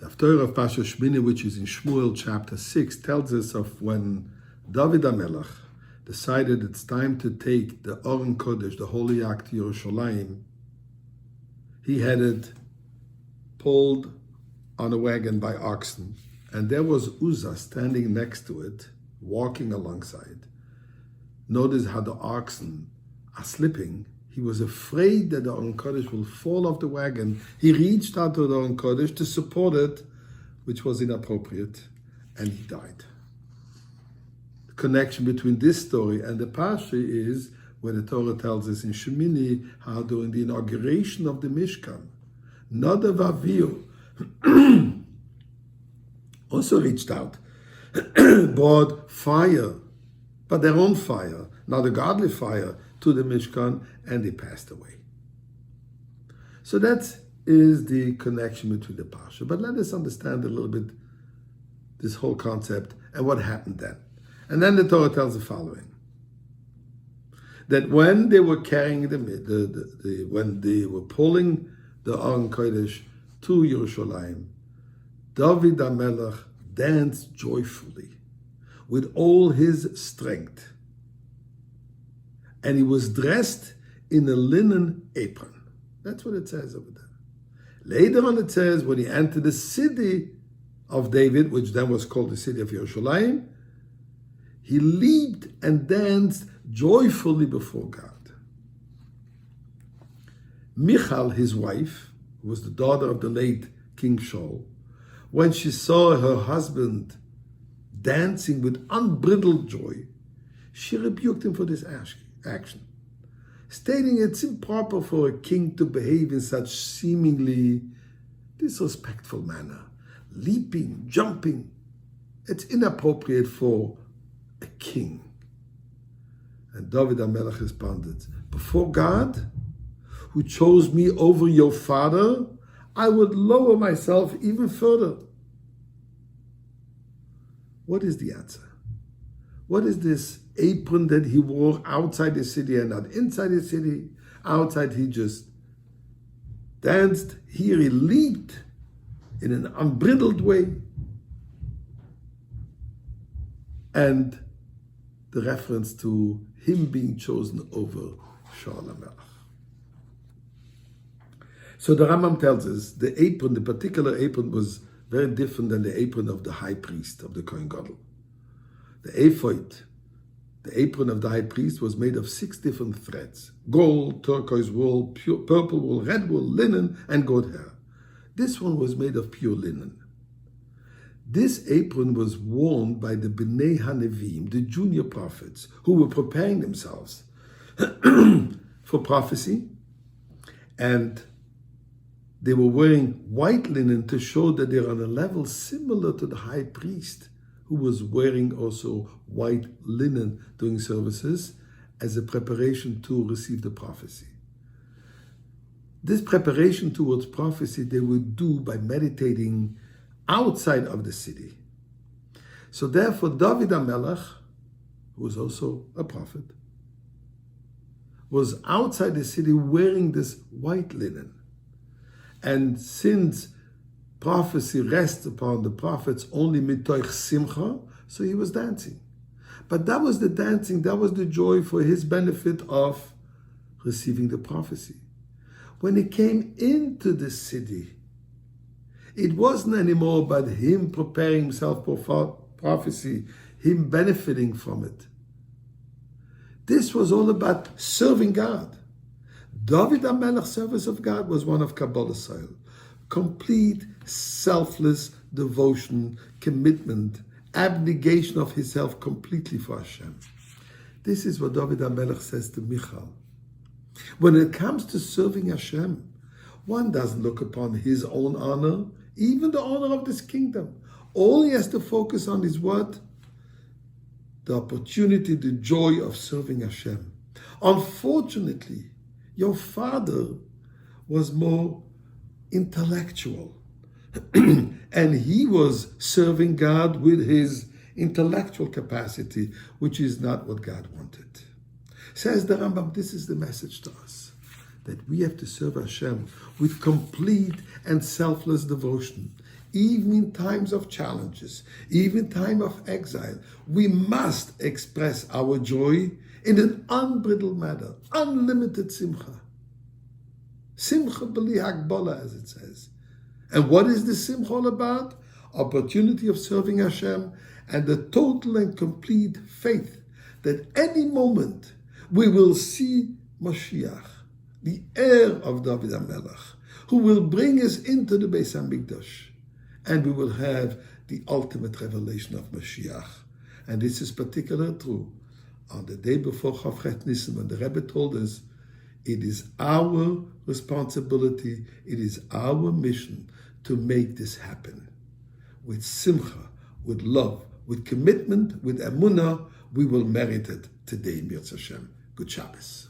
The Haftorah of Pasha Shmini, which is in Shmuel chapter 6, tells us of when David HaMelech decided it's time to take the Oren Kodesh, the Holy Ark, to Yerushalayim. He had it pulled on a wagon by oxen, and there was Uzzah standing next to it, walking alongside. Notice how the oxen are slipping. He was afraid that the Oren Kodesh will fall off the wagon. He reached out to the Oren Kodesh to support it, which was inappropriate, and he died. The connection between this story and the Parsha is where the Torah tells us in Shemini how during the inauguration of the Mishkan, Nadav Avihu also reached out, brought fire, but their own fire, not a godly fire, to the Mishkan, and they passed away. So that is the connection between the Parsha. But let us understand a little bit this whole concept and what happened then. And then the Torah tells the following: that when they were carrying when they were pulling the Oren Kodesh to Yerushalayim, David HaMelech danced joyfully with all his strength. And he was dressed in a linen apron. That's what it says over there. Later on it says, when he entered the city of David, which then was called the city of Yerushalayim, he leaped and danced joyfully before God. Michal, his wife, who was the daughter of the late King Shaul, when she saw her husband dancing with unbridled joy, she rebuked him for this action, stating it's improper for a king to behave in such seemingly disrespectful manner. Leaping, jumping, it's inappropriate for a king. And David HaMelech responded, before God, who chose me over your father, I would lower myself even further. What is the answer? What is this apron that he wore outside the city and not inside the city? Outside he just danced. Here he leaped in an unbridled way. And the reference to him being chosen over Shaul HaMelech. So the Rambam tells us the apron, the particular apron, was very different than the apron of the high priest, of the Kohen Gadol. The ephod, the apron of the high priest, was made of 6 different threads: gold, turquoise wool, purple wool, red wool, linen, and goat hair. This one was made of pure linen. This apron was worn by the Bnei HaNeviim, the junior prophets, who were preparing themselves for prophecy, and they were wearing white linen to show that they're on a level similar to the high priest, who was wearing also white linen during services as a preparation to receive the prophecy. This preparation towards prophecy they would do by meditating outside of the city. So therefore David HaMelech, who was also a prophet, was outside the city wearing this white linen. And since prophecy rests upon the prophets only mitoich simcha, so he was dancing. But that was the dancing, that was the joy for his benefit of receiving the prophecy. When he came into the city, it wasn't anymore about him preparing himself for prophecy, him benefiting from it. This was all about serving God. David HaMelech's service of God was one of Kabbalah style. Complete, selfless devotion, commitment, abnegation of himself completely for Hashem. This is what David HaMelech says to Michal. When it comes to serving Hashem, one doesn't look upon his own honor, even the honor of this kingdom. All he has to focus on is what? The opportunity, the joy of serving Hashem. Unfortunately, your father was more intellectual. And he was serving God with his intellectual capacity, which is not what God wanted. Says the Rambam, this is the message to us, that we have to serve Hashem with complete and selfless devotion, even in times of challenges, even in time of exile, we must express our joy in an unbridled manner, unlimited simcha. Simcha b'li hagbala, as it says. And what is this simcha all about? Opportunity of serving Hashem and the total and complete faith that any moment we will see Mashiach, the heir of David HaMelech, who will bring us into the Beis HaMikdash, and we will have the ultimate revelation of Mashiach. And this is particularly true on the day before Chavchet Nisan, when the Rebbe told us, it is our responsibility, it is our mission to make this happen. With simcha, with love, with commitment, with emunah, we will merit it today, Mirz Hashem. Good Shabbos.